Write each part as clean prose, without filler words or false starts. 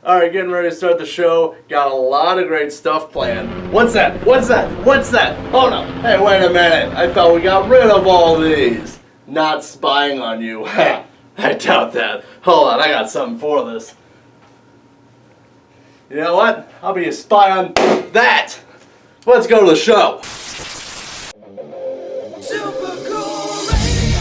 Alright, getting ready to start the show. Got a lot of great stuff planned. What's that? What's that? What's that? Oh no. Hey, wait a minute. I thought we got rid of all these. Not spying on you. I doubt that. Hold on, I got something for this. You know what? I'll be a spy on that. Let's go to the show. Super cool radio.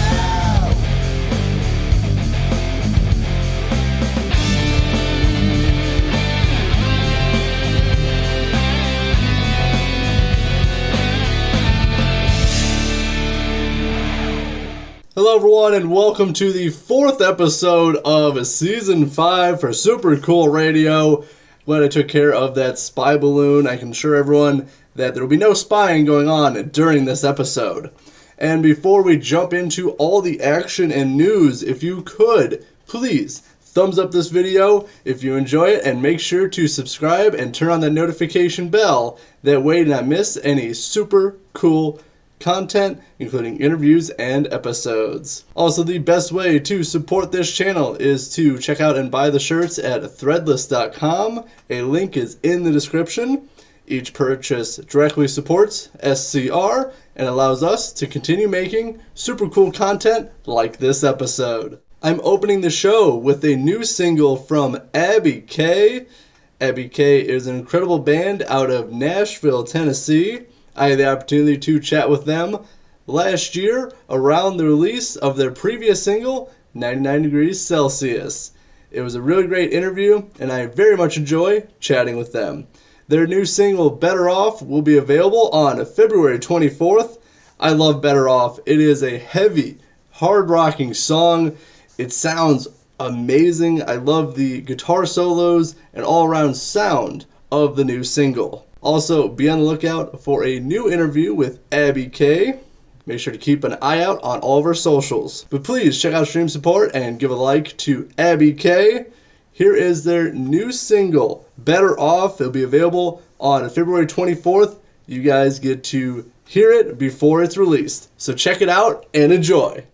Hello everyone and welcome to the 4th episode of Season 5 for Super Cool Radio. Glad I took care of that spy balloon. I can assure everyone that there will be no spying going on during this episode. And before we jump into all the action and news, if you could, please thumbs up this video if you enjoy it and make sure to subscribe and turn on that notification bell. That way you do not miss any super cool content, including interviews and episodes. Also, the best way to support this channel is to check out and buy the shirts at threadless.com. A link is in the description. Each purchase directly supports SCR and allows us to continue making super cool content like this episode. I'm opening the show with a new single from Abby K. Abby K is an incredible band out of Nashville, Tennessee. I had the opportunity to chat with them last year around the release of their previous single, 99 Degrees Celsius. It was a really great interview, and I very much enjoy chatting with them. Their new single, Better Off, will be available on February 24th. I love Better Off. It is a heavy, hard-rocking song. It sounds amazing. I love the guitar solos and all-around sound of the new single. Also, be on the lookout for a new interview with Abby K. Make sure to keep an eye out on all of our socials. But please check out stream support and give a like to Abby K. Here is their new single, Better Off. It'll be available on February 24th. You guys get to hear it before it's released. So check it out and enjoy.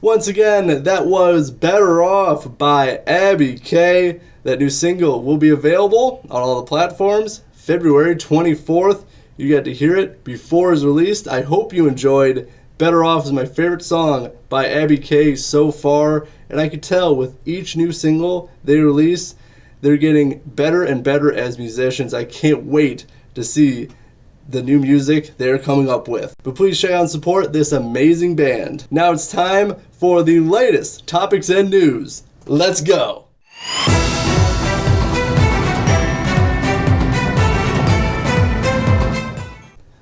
Once again, that was Better Off by Abby K. That new single will be available on all the platforms February 24th. You got to hear it before it's released. I hope you enjoyed. Better Off is my favorite song by Abby K so far, and I can tell with each new single they release, they're getting better and better as musicians. I can't wait to see the new music they're coming up with. But please check out and support this amazing band. Now it's time for the latest topics and news. Let's go!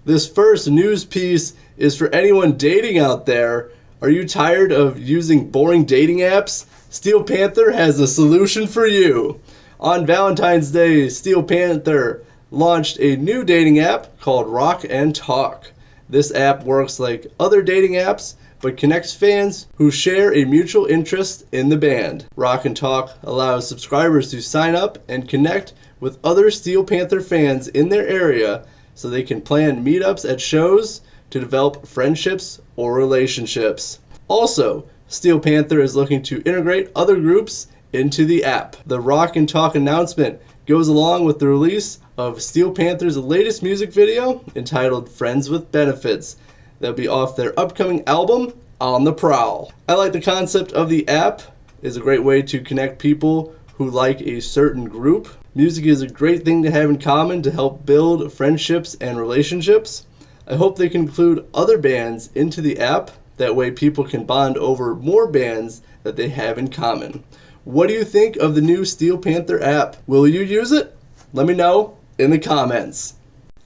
This first news piece is for anyone dating out there. Are you tired of using boring dating apps? Steel Panther has a solution for you. On Valentine's Day, Steel Panther launched a new dating app called Rock and Talk. This app works like other dating apps, but connects fans who share a mutual interest in the band. Rock and Talk allows subscribers to sign up and connect with other Steel Panther fans in their area so they can plan meetups at shows to develop friendships or relationships. Also, Steel Panther is looking to integrate other groups into the app. The Rock and Talk announcement goes along with the release of Steel Panther's latest music video entitled Friends with Benefits. That'll be off their upcoming album, On the Prowl. I like the concept of the app. It's a great way to connect people who like a certain group. Music is a great thing to have in common to help build friendships and relationships. I hope they can include other bands into the app. That way people can bond over more bands that they have in common. What do you think of the new Steel Panther app? Will you use it? Let me know in the comments.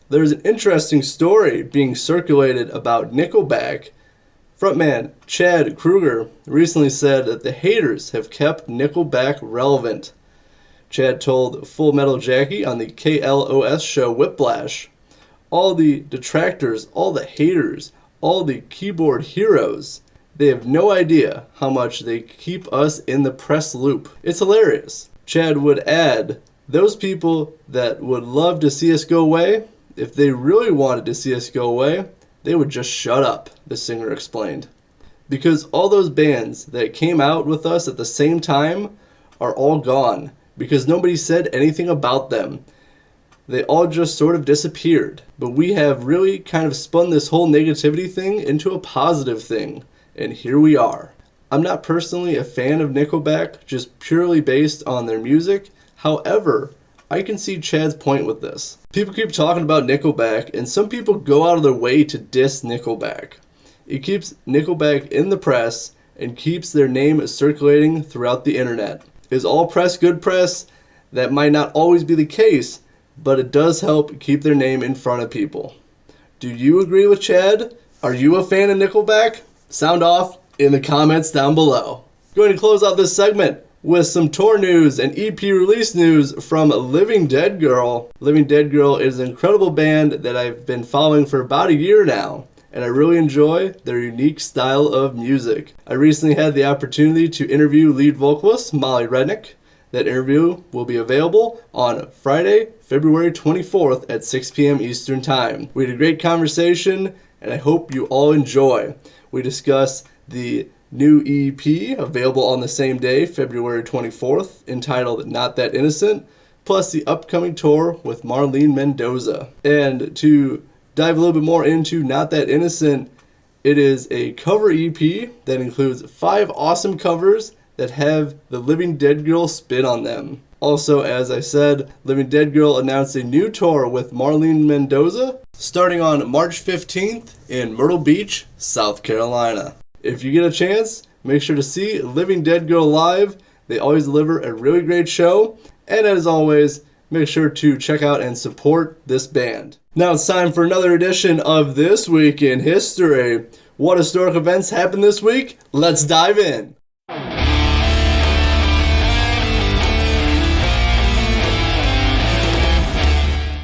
There's an interesting story being circulated about Nickelback. Frontman Chad Kroeger recently said that the haters have kept Nickelback relevant. Chad told Full Metal Jackie on the KLOS show Whiplash, all the detractors, all the haters, all the keyboard heroes, they have no idea how much they keep us in the press loop. It's hilarious. Chad would add, those people that would love to see us go away, if they really wanted to see us go away, they would just shut up, the singer explained. Because all those bands that came out with us at the same time are all gone. Because nobody said anything about them. They all just sort of disappeared. But we have really kind of spun this whole negativity thing into a positive thing. And here we are. I'm not personally a fan of Nickelback, just purely based on their music. However, I can see Chad's point with this. People keep talking about Nickelback, and some people go out of their way to diss Nickelback. It keeps Nickelback in the press and keeps their name circulating throughout the internet. Is all press good press? That might not always be the case, but it does help keep their name in front of people. Do you agree with Chad? Are you a fan of Nickelback? Sound off in the comments down below. Going to close out this segment with some tour news and EP release news from Living Dead Girl. Living Dead Girl is an incredible band that I've been following for about a year now, and I really enjoy their unique style of music. I recently had the opportunity to interview lead vocalist Molly Rednick. That interview will be available on Friday, February 24th at 6 p.m. Eastern Time. We had a great conversation, and I hope you all enjoy. We discuss the new EP available on the same day, February 24th, entitled Not That Innocent, plus the upcoming tour with Marlene Mendoza. And to dive a little bit more into Not That Innocent, it is a cover EP that includes 5 awesome covers that have the Living Dead Girl spin on them. Also, as I said, Living Dead Girl announced a new tour with Marlene Mendoza starting on March 15th in Myrtle Beach, South Carolina. If you get a chance, make sure to see Living Dead Girl live. They always deliver a really great show. And as always, make sure to check out and support this band. Now it's time for another edition of This Week in History. What historic events happened this week? Let's dive in.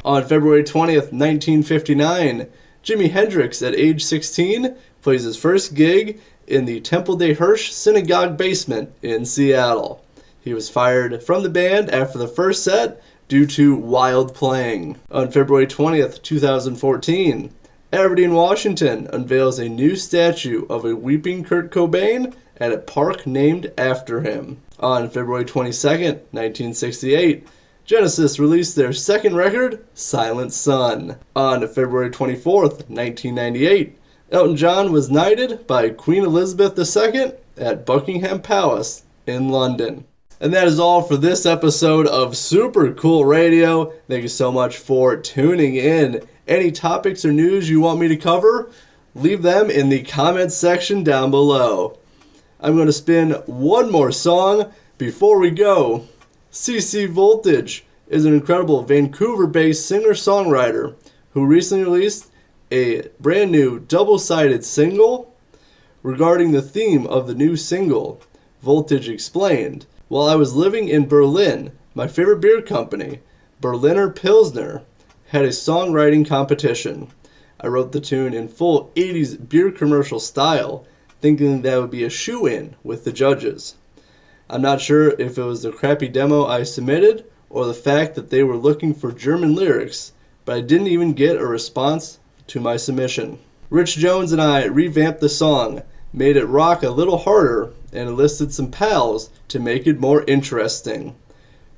On February 20th, 1959, Jimi Hendrix, at age 16, plays his first gig in the Temple de Hirsch Synagogue basement in Seattle. He was fired from the band after the first set due to wild playing. On February 20th, 2014, Aberdeen, Washington unveils a new statue of a weeping Kurt Cobain at a park named after him. On February 22nd, 1968, Genesis released their second record, Silent Sun. On February 24th, 1998, Elton John was knighted by Queen Elizabeth II at Buckingham Palace in London. And that is all for this episode of Super Cool Radio. Thank you so much for tuning in. Any topics or news you want me to cover, leave them in the comments section down below. I'm going to spin one more song before we go. CC Voltage is an incredible Vancouver-based singer-songwriter who recently released a brand new double-sided single. Regarding the theme of the new single, Voltage explained, "While I was living in Berlin, my favorite beer company, Berliner Pilsner, had a songwriting competition. I wrote the tune in full 80s beer commercial style, thinking that would be a shoe-in with the judges. I'm not sure if it was the crappy demo I submitted or the fact that they were looking for German lyrics, but I didn't even get a response to my submission. Rich Jones and I revamped the song, made it rock a little harder, and enlisted some pals to make it more interesting.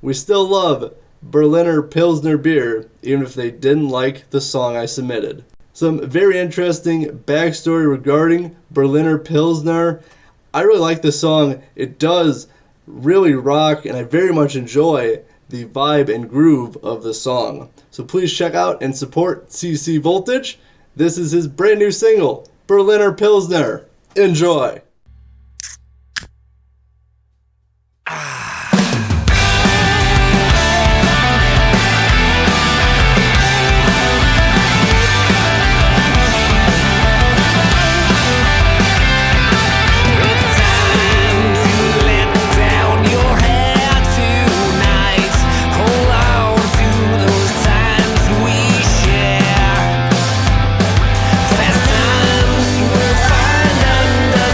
We still love Berliner Pilsner beer, even if they didn't like the song I submitted." Some very interesting backstory regarding Berliner Pilsner. I really like this song. It does really rock, and I very much enjoy the vibe and groove of the song. So please check out and support CC Voltage. This is his brand new single, Berliner Pilsner. Enjoy! Fast times will find under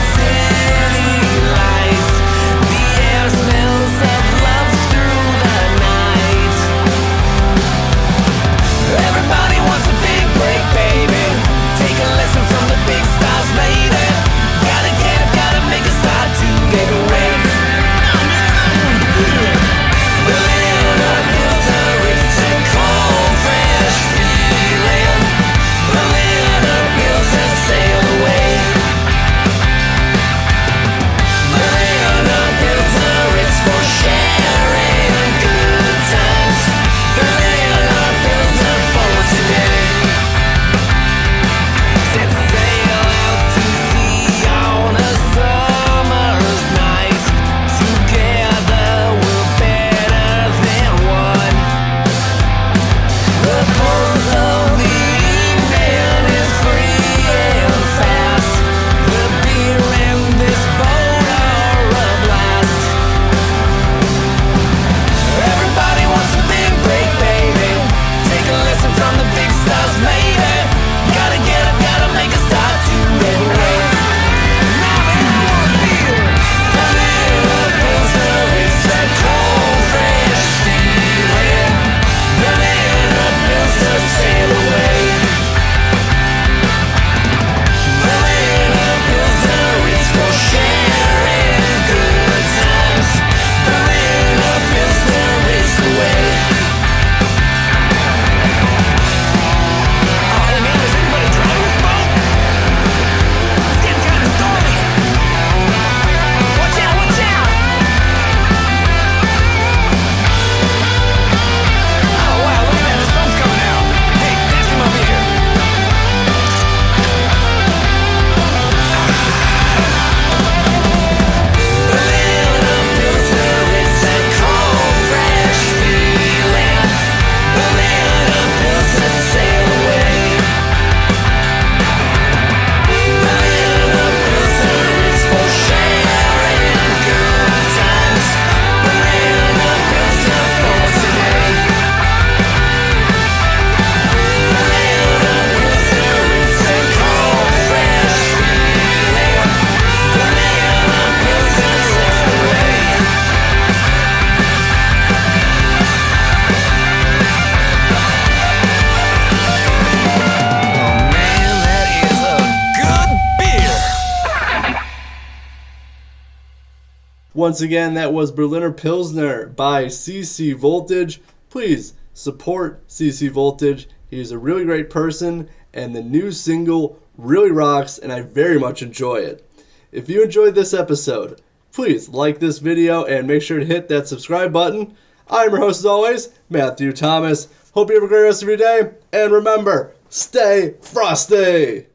Once again, that was Berliner Pilsner by CC Voltage. Please support CC Voltage. He's a really great person, and the new single really rocks, and I very much enjoy it. If you enjoyed this episode, please like this video and make sure to hit that subscribe button. I'm your host as always, Matthew Thomas. Hope you have a great rest of your day, and remember, stay frosty!